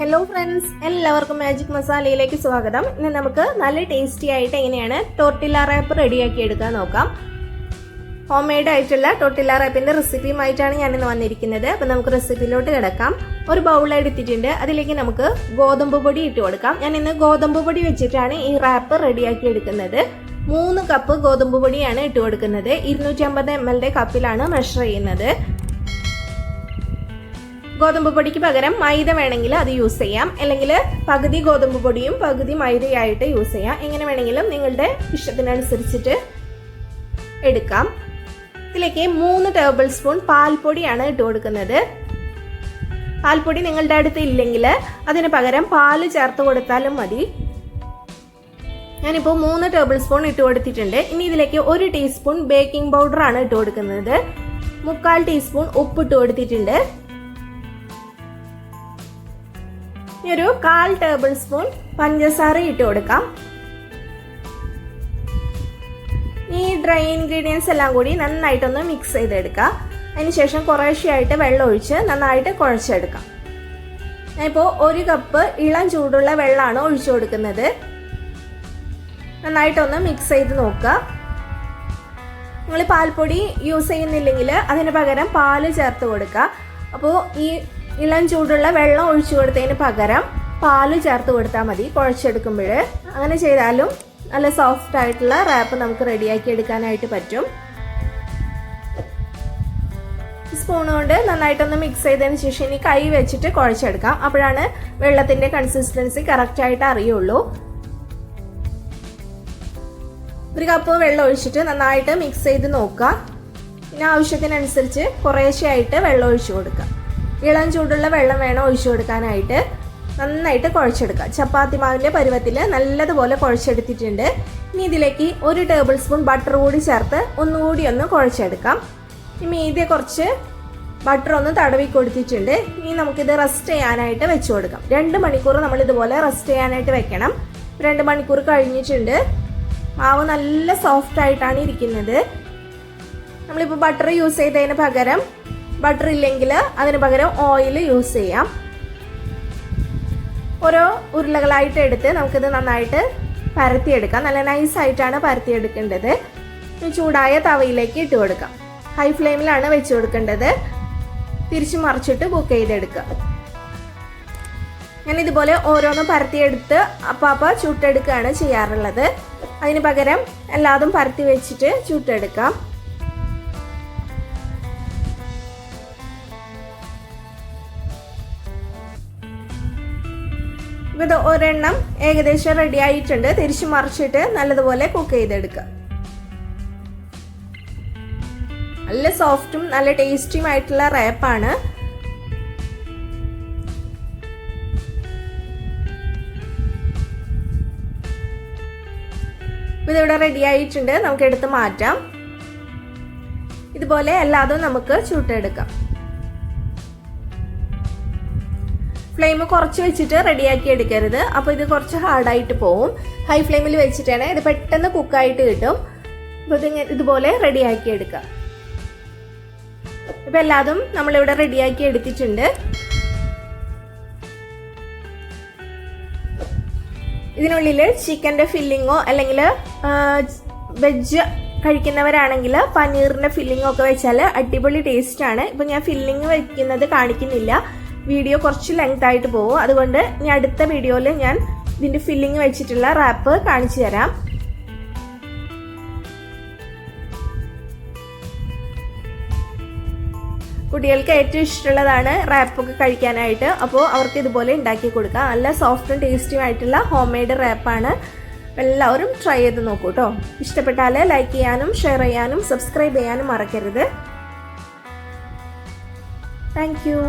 Hello friends, എല്ലാവർക്കും magic മസാലയിലേക്ക് സ്വാഗതം. ഇന്ന് നമുക്ക് നല്ല ടേസ്റ്റി ആയിട്ട് എങ്ങനെയാണ് ടോർട്ടില്ല റാപ്പ് റെഡിയാക്കി എടുക്കാൻ നോക്കാം. ഹോം മെയ്ഡ് ആയിട്ടുള്ള ടോർട്ടില്ല റാപ്പിന്റെ റെസിപ്പിയുമായിട്ടാണ് ഞാനിന്ന് വന്നിരിക്കുന്നത്. അപ്പം നമുക്ക് റെസിപ്പിയിലോട്ട് കിടക്കാം. ഒരു ബൗൾ എടുത്തിട്ടുണ്ട്, അതിലേക്ക് നമുക്ക് ഗോതമ്പ് പൊടി ഇട്ട് കൊടുക്കാം. ഞാൻ ഇന്ന് ഗോതമ്പ് പൊടി വെച്ചിട്ടാണ് ഈ റാപ്പ് റെഡിയാക്കി എടുക്കുന്നത്. 3 കപ്പ് ഗോതമ്പ് പൊടിയാണ് ഇട്ട് കൊടുക്കുന്നത്. 250 ml കപ്പിലാണ് മെഷർ ചെയ്യുന്നത്. ഗോതമ്പ് പൊടിക്ക് പകരം മൈദ വേണമെങ്കിൽ അത് യൂസ് ചെയ്യാം, അല്ലെങ്കിൽ പകുതി ഗോതമ്പ് പൊടിയും പകുതി മൈദയായിട്ട് യൂസ് ചെയ്യാം. എങ്ങനെ വേണമെങ്കിലും നിങ്ങളുടെ ഇഷ്ടത്തിനനുസരിച്ചിട്ട് എടുക്കാം. ഇതിലേക്ക് 3 ടേബിൾ സ്പൂൺ പാൽപ്പൊടിയാണ് ഇട്ട് കൊടുക്കുന്നത്. പാൽപ്പൊടി നിങ്ങളുടെ അടുത്ത് ഇല്ലെങ്കിൽ അതിന് പകരം പാല് ചേർത്ത് കൊടുത്താലും മതി. ഞാനിപ്പോൾ 3 ടേബിൾ സ്പൂൺ ഇട്ട് കൊടുത്തിട്ടുണ്ട്. ഇനി ഇതിലേക്ക് 1 ടീസ്പൂൺ ബേക്കിംഗ് പൗഡർ ആണ് ഇട്ട് കൊടുക്കുന്നത്. 3/4 ടീസ്പൂൺ ഉപ്പ് ഇട്ട് കൊടുത്തിട്ടുണ്ട്. ഒരു 1/4 ടേബിൾ സ്പൂൺ പഞ്ചസാര ഇട്ട് കൊടുക്കാം. ഈ ഡ്രൈ ഇൻഗ്രീഡിയൻസ് എല്ലാം കൂടി നന്നായിട്ടൊന്ന് മിക്സ് ചെയ്തെടുക്കാം. അതിനുശേഷം കുറേശ്ശെയായിട്ട് വെള്ളം ഒഴിച്ച് നന്നായിട്ട് കുഴച്ചെടുക്കാം. ഞാനിപ്പോൾ 1 കപ്പ് ഇളം ചൂടുള്ള വെള്ളമാണ് ഒഴിച്ചു കൊടുക്കുന്നത്. നന്നായിട്ടൊന്ന് മിക്സ് ചെയ്ത് നോക്കുക. നിങ്ങൾ പാൽപ്പൊടി യൂസ് ചെയ്യുന്നില്ലെങ്കിൽ അതിന് പകരം പാല് ചേർത്ത് കൊടുക്കുക. അപ്പോൾ ഈ ഇളം ചൂടുള്ള വെള്ളം ഒഴിച്ചു കൊടുത്തതിന് പകരം പാല് ചേർത്ത് കൊടുത്താൽ മതി കുഴച്ചെടുക്കുമ്പോൾ. അങ്ങനെ ചെയ്താലും നല്ല സോഫ്റ്റ് ആയിട്ടുള്ള റാപ്പ് നമുക്ക് റെഡിയാക്കി എടുക്കാനായിട്ട് പറ്റും. സ്പൂൺ കൊണ്ട് നന്നായിട്ടൊന്ന് മിക്സ് ചെയ്തതിന് ശേഷം ഇനി കൈ വെച്ചിട്ട് കുഴച്ചെടുക്കാം. അപ്പോഴാണ് വെള്ളത്തിന്റെ കൺസിസ്റ്റൻസി കറക്റ്റ് ആയിട്ട് അറിയുള്ളൂ. 1 കപ്പ് വെള്ളം ഒഴിച്ചിട്ട് നന്നായിട്ട് മിക്സ് ചെയ്ത് നോക്കുക. പിന്നെ ആവശ്യത്തിനനുസരിച്ച് കുറേശ്ശെയായിട്ട് വെള്ളം ഒഴിച്ചു കൊടുക്കുക. ഇളം ചൂടുള്ള വെള്ളം വേണം ഒഴിച്ചു കൊടുക്കാനായിട്ട്. നന്നായിട്ട് കുഴച്ചെടുക്കുക. ചപ്പാത്തി മാവിൻ്റെ പരുവത്തിൽ നല്ലതുപോലെ കുഴച്ചെടുത്തിട്ടുണ്ട്. ഇനി ഇതിലേക്ക് 1 ടേബിൾ സ്പൂൺ ബട്ടർ കൂടി ചേർത്ത് ഒന്നുകൂടി ഒന്ന് കുഴച്ചെടുക്കാം. ഇനി മീതെ കുറച്ച് ബട്ടർ ഒന്ന് തടവി കൊടുത്തിട്ടുണ്ട്. ഇനി നമുക്കിത് റെസ്റ്റ് ചെയ്യാനായിട്ട് വെച്ച് കൊടുക്കാം. 2 മണിക്കൂർ നമ്മൾ ഇതുപോലെ റെസ്റ്റ് ചെയ്യാനായിട്ട് വെക്കണം. 2 മണിക്കൂർ കഴിഞ്ഞിട്ടുണ്ട്. മാവ് നല്ല സോഫ്റ്റ് ആയിട്ടാണ് ഇരിക്കുന്നത്. നമ്മളിപ്പോൾ ബട്ടർ യൂസ് ചെയ്തതിന് പകരം ബട്ടർ ഇല്ലെങ്കിൽ അതിന് പകരം ഓയിൽ യൂസ് ചെയ്യാം. ഓരോ ഉരുളകളായിട്ട് എടുത്ത് നമുക്കിത് നന്നായിട്ട് പരത്തിയെടുക്കാം. നല്ല നൈസായിട്ടാണ് പരത്തിയെടുക്കേണ്ടത്. ചൂടായ തവയിലേക്ക് ഇട്ട് കൊടുക്കാം. ഹൈ ഫ്ലെയിമിലാണ് വെച്ച് കൊടുക്കേണ്ടത്. തിരിച്ചു മറിച്ചിട്ട് കുക്ക് ചെയ്തെടുക്കുക. ഞാൻ ഇതുപോലെ ഓരോന്നും പരത്തിയെടുത്ത് അപ്പാപ്പ ചുട്ടെടുക്കുകയാണ് ചെയ്യാറുള്ളത്. അതിന് പകരം എല്ലാതും പരത്തി വെച്ചിട്ട് ചുട്ടെടുക്കാം. ഇത് ഒരെണ്ണം ഏകദേശം റെഡി ആയിട്ടുണ്ട്. തിരിച്ചു മറിച്ചിട്ട് നല്ലതുപോലെ കുക്ക് ചെയ്തെടുക്കുക. നല്ല സോഫ്റ്റും നല്ല ടേസ്റ്റിയും ആയിട്ടുള്ള റാപ്പാണ്. ഇതിവിടെ റെഡി ആയിട്ടുണ്ട്. നമുക്ക് എടുത്ത് മാറ്റാം. ഇതുപോലെ എല്ലാതും നമുക്ക് ചുട്ടെടുക്കാം. ഫ്ലെയിം കുറച്ച് വെച്ചിട്ട് റെഡിയാക്കി എടുക്കരുത്. അപ്പോൾ ഇത് കുറച്ച് ഹാർഡായിട്ട് പോവും. ഹൈ ഫ്ലെയിമിൽ വെച്ചിട്ടാണ് ഇത് പെട്ടെന്ന് കുക്കായിട്ട് കിട്ടും. അപ്പോൾ ഇതുപോലെ റെഡിയാക്കി എടുക്കുക. ഇപ്പം എല്ലാതും നമ്മളിവിടെ റെഡിയാക്കി എടുത്തിട്ടുണ്ട്. ഇതിനുള്ളിൽ ചിക്കൻ്റെ ഫില്ലിങ്ങോ അല്ലെങ്കിൽ വെജ് കഴിക്കുന്നവരാണെങ്കിൽ പനീറിൻ്റെ ഫില്ലിങ്ങോ ഒക്കെ വെച്ചാൽ അടിപൊളി ടേസ്റ്റാണ്. ഇപ്പം ഞാൻ ഫില്ലിങ് വെക്കുന്നത് കാണിക്കുന്നില്ല. വീഡിയോ കുറച്ച് ലെങ്ത് ആയിട്ട് പോകും. അതുകൊണ്ട് ഇനി അടുത്ത വീഡിയോയിൽ ഞാൻ ഇതിൻ്റെ ഫില്ലിങ് വെച്ചിട്ടുള്ള റാപ്പ് കാണിച്ചു തരാം. കുട്ടികൾക്ക് ഏറ്റവും ഇഷ്ടമുള്ളതാണ് റാപ്പൊക്കെ കഴിക്കാനായിട്ട്. അപ്പോൾ അവർക്ക് ഇതുപോലെ ഉണ്ടാക്കി കൊടുക്കാം. നല്ല സോഫ്റ്റും ടേസ്റ്റിയും ആയിട്ടുള്ള ഹോം മെയ്ഡ് റാപ്പാണ്. എല്ലാവരും ട്രൈ ചെയ്ത് നോക്കൂ കേട്ടോ. ഇഷ്ടപ്പെട്ടാൽ ലൈക്ക് ചെയ്യാനും ഷെയർ ചെയ്യാനും സബ്സ്ക്രൈബ് ചെയ്യാനും മറക്കരുത്. Thank you.